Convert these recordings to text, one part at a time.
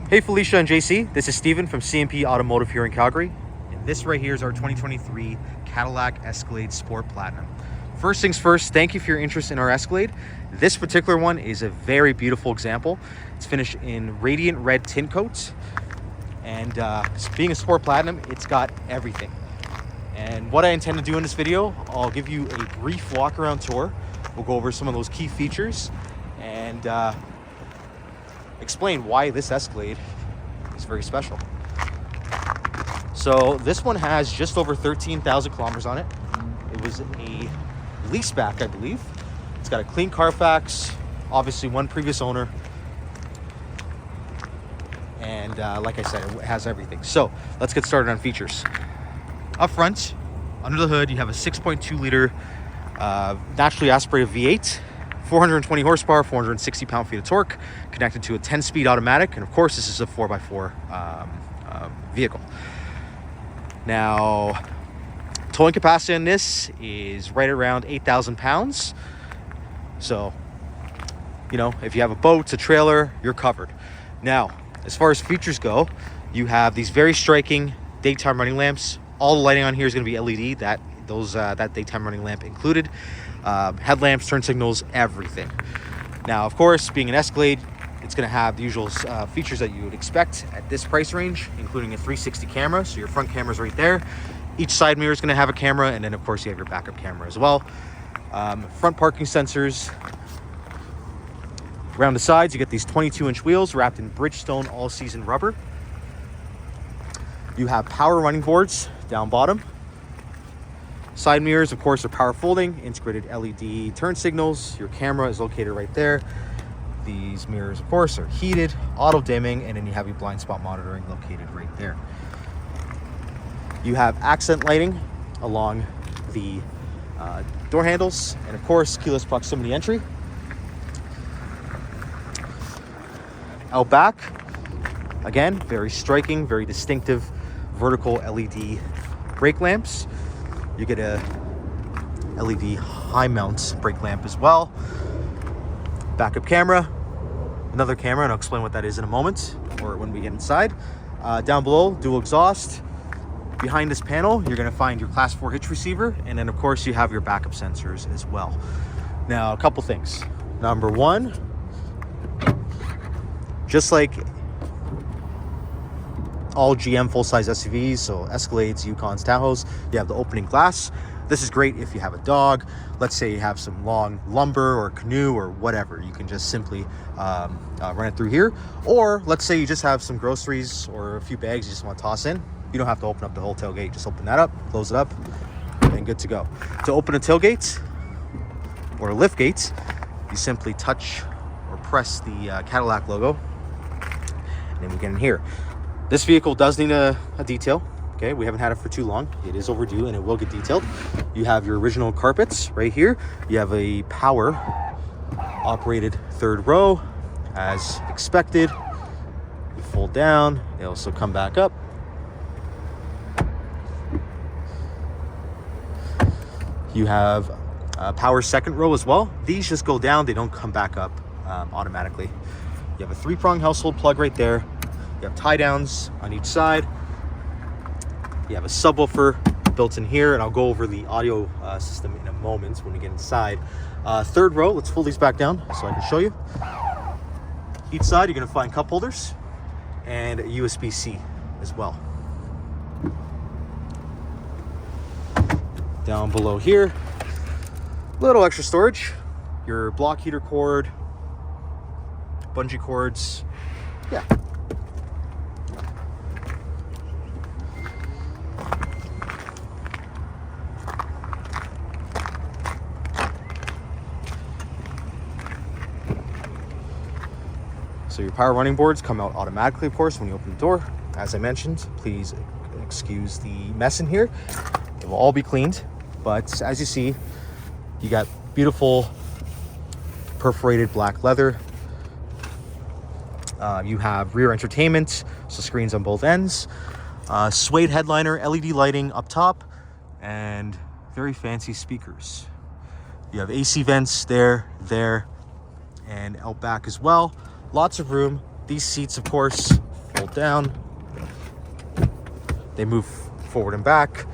Hey Felicia and JC, this is Steven from CMP Automotive here in Calgary. And this right here is our 2023 Cadillac Escalade Sport Platinum. First things first, thank you for your interest in our Escalade. This particular one is a very beautiful example. It's finished in radiant red tint coats. And being a Sport Platinum, it's got everything. And what I intend to do in this video, I'll give you a brief walk around tour. We'll go over some of those key features and explain why this Escalade is very special. So this one has just over 13,000 kilometers on it. It was a lease back, I believe. It's got a clean Carfax, obviously one previous owner. And like I said, it has everything. So let's get started on features. Up front, under the hood, you have a 6.2 liter naturally aspirated V8, 420 horsepower, 460 pound-feet of torque, connected to a 10-speed automatic, and of course, this is a 4x4 vehicle. Now, towing capacity on this is right around 8,000 pounds. So, you know, if you have a boat, a trailer, you're covered. Now, as far as features go, you have these very striking daytime running lamps. All the lighting on here is going to be LED. That daytime running lamp included. Headlamps, turn signals, everything. Now, of course, being an Escalade, it's going to have the usual features that you would expect at this price range, including a 360 camera. So your front camera is right there. Each side mirror is going to have a camera, and then of course you have your backup camera as well. Front parking sensors. Around the sides, you get these 22-inch wheels wrapped in Bridgestone all-season rubber. You have power running boards down bottom. Side mirrors, of course, are power folding, integrated LED turn signals. Your camera is located right there. These mirrors, of course, are heated, auto dimming, and then you have your blind spot monitoring located right there. You have accent lighting along the door handles, and of course, keyless proximity entry. Out back, again, very striking, very distinctive vertical LED brake lamps. You get a LED high mount brake lamp as well. Backup camera, another camera, and I'll explain what that is in a moment or when we get inside. Down below, dual exhaust. Behind this panel, you're going to find your Class 4 hitch receiver, and then of course you have your backup sensors as well. Now, a couple things. Number one, just like all GM full-size SUVs, so Escalades, Yukons, Tahoes, you have the opening glass. This is great if you have a dog. Let's say you have some long lumber or canoe or whatever. You can just simply run it through here. Or let's say you just have some groceries or a few bags you just want to toss in. You don't have to open up the whole tailgate. Just open that up, close it up, and good to go. To open a tailgate or a lift gate, you simply touch or press the Cadillac logo, and then we get in here. This vehicle does need a detail. Okay, we haven't had it for too long. It is overdue and it will get detailed. You have your original carpets right here. You have a power operated third row as expected. You fold down, they also come back up. You have a power second row as well. These just go down, they don't come back up automatically. You have a 3-prong household plug right there. You have tie downs on each side. You have a subwoofer built in here, and I'll go over the audio system in a moment when we get inside. Third row, let's pull these back down so I can show you. Each side, you're gonna find cup holders and a USB-C as well. Down below here, little extra storage, your block heater cord, bungee cords, yeah. So your power running boards come out automatically, of course, when you open the door. As I mentioned, please excuse the mess in here. It will all be cleaned, but as you see, you got beautiful perforated black leather. You have rear entertainment, so screens on both ends. Suede headliner, LED lighting up top, and very fancy speakers. You have AC vents there, and out back as well. Lots of room. These seats, of course, fold down. They move forward and back.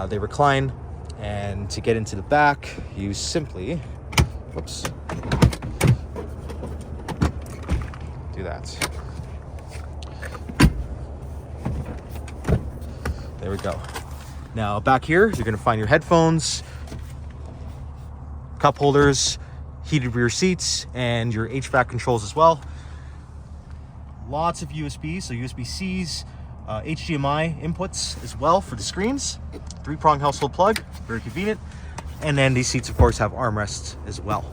They recline. And to get into the back, you simply, whoops, do that. There we go. Now back here, you're gonna find your headphones, cup holders, heated rear seats, and your HVAC controls as well. Lots of USB, so USB-Cs, HDMI inputs as well for the screens. 3-prong household plug, very convenient. And then these seats, of course, have armrests as well.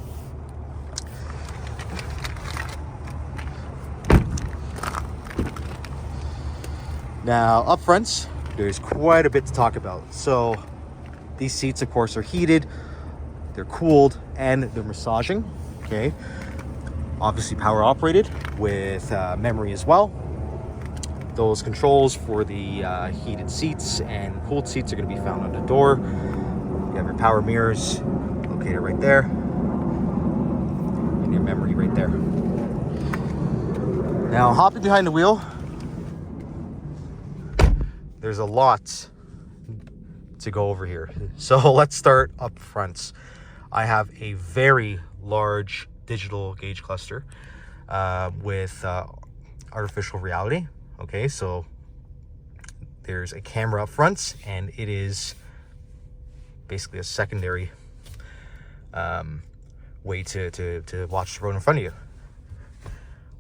Now, up front, there's quite a bit to talk about. So these seats, of course, are heated, they're cooled, and they're massaging, okay? Obviously power operated with memory as well. Those controls for the heated seats and cooled seats are going to be found on the door. You have your power mirrors located right there, and your memory right there. Now, hopping behind the wheel, there's a lot to go over here. So let's start up front. I have a very large digital gauge cluster with artificial reality. Okay, so there's a camera up front, and it is basically a secondary way to watch the road in front of you.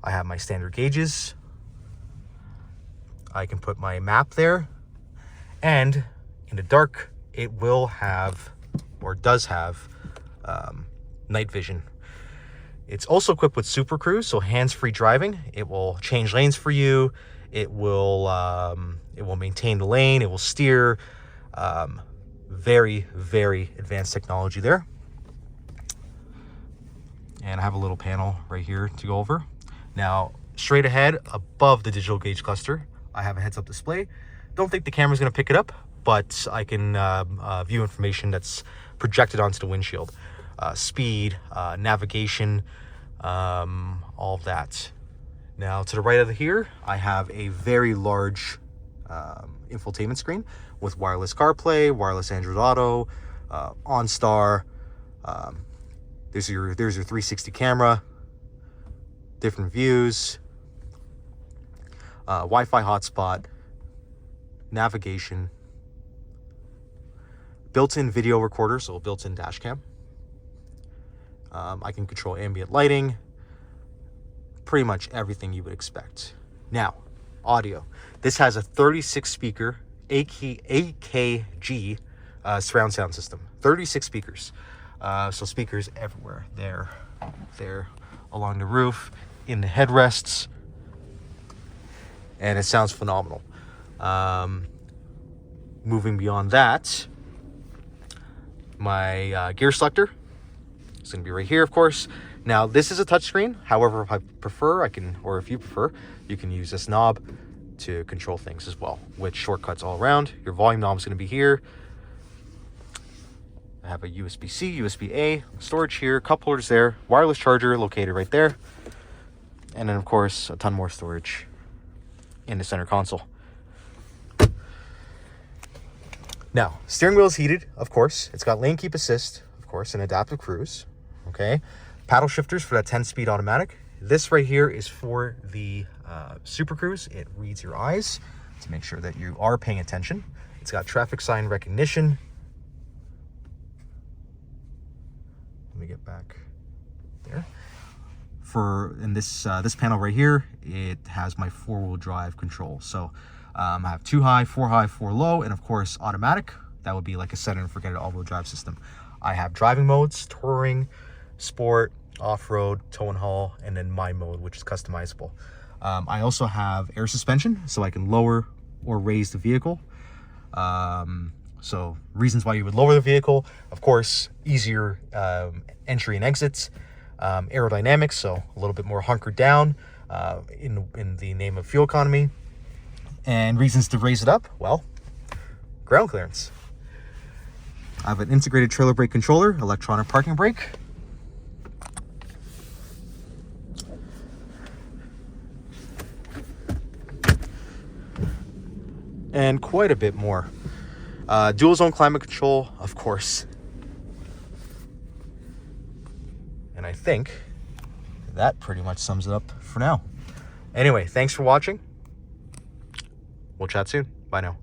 I have my standard gauges. I can put my map there, and in the dark, it will have, or does have, night vision. It's also equipped with Super Cruise, so hands-free driving. It will change lanes for you. It will maintain the lane. It will steer. Very, very advanced technology there. And I have a little panel right here to go over. Now, straight ahead, above the digital gauge cluster, I have a heads-up display. Don't think the camera's going to pick it up, but I can view information that's projected onto the windshield. Speed, navigation, all of that. Now, to the right of here, I have a very large infotainment screen with wireless CarPlay, wireless Android Auto, OnStar. There's your 360 camera, different views, Wi-Fi hotspot, navigation, built-in video recorder, so built-in dash cam. I can control ambient lighting, pretty much everything you would expect. Now, audio. This has a 36 speaker AKG surround sound system. 36 speakers. So speakers everywhere. There, along the roof, in the headrests, and it sounds phenomenal. Moving beyond that, my gear selector is going to be right here, of course. Now, this is a touchscreen. However, if I prefer, if you prefer, you can use this knob to control things as well, with shortcuts all around. Your volume knob is going to be here. I have a USB-C, USB-A, storage here, cup holders there, wireless charger located right there, and then, of course, a ton more storage in the center console. Now, steering wheel is heated, of course. It's got lane keep assist, of course, and adaptive cruise, okay? Paddle shifters for that 10-speed automatic. This right here is for the Super Cruise. It reads your eyes to make sure that you are paying attention. It's got traffic sign recognition. Let me get back there. In this panel right here, it has my 4-wheel drive control. So I have 2 high, 4 low, and of course automatic. That would be like a set it and forget it all-wheel drive system. I have driving modes, touring, sport, off-road, tow and haul, and then my mode, which is customizable. I also have air suspension, so I can lower or raise the vehicle. So reasons why you would lower the vehicle, of course, easier entry and exits, aerodynamics, so a little bit more hunkered down in the name of fuel economy. And reasons to raise it up, well, ground clearance. I have an integrated trailer brake controller, electronic parking brake. and quite a bit more. Dual zone climate control, of course. And I think that pretty much sums it up for now. Anyway, thanks for watching. We'll chat soon. Bye now.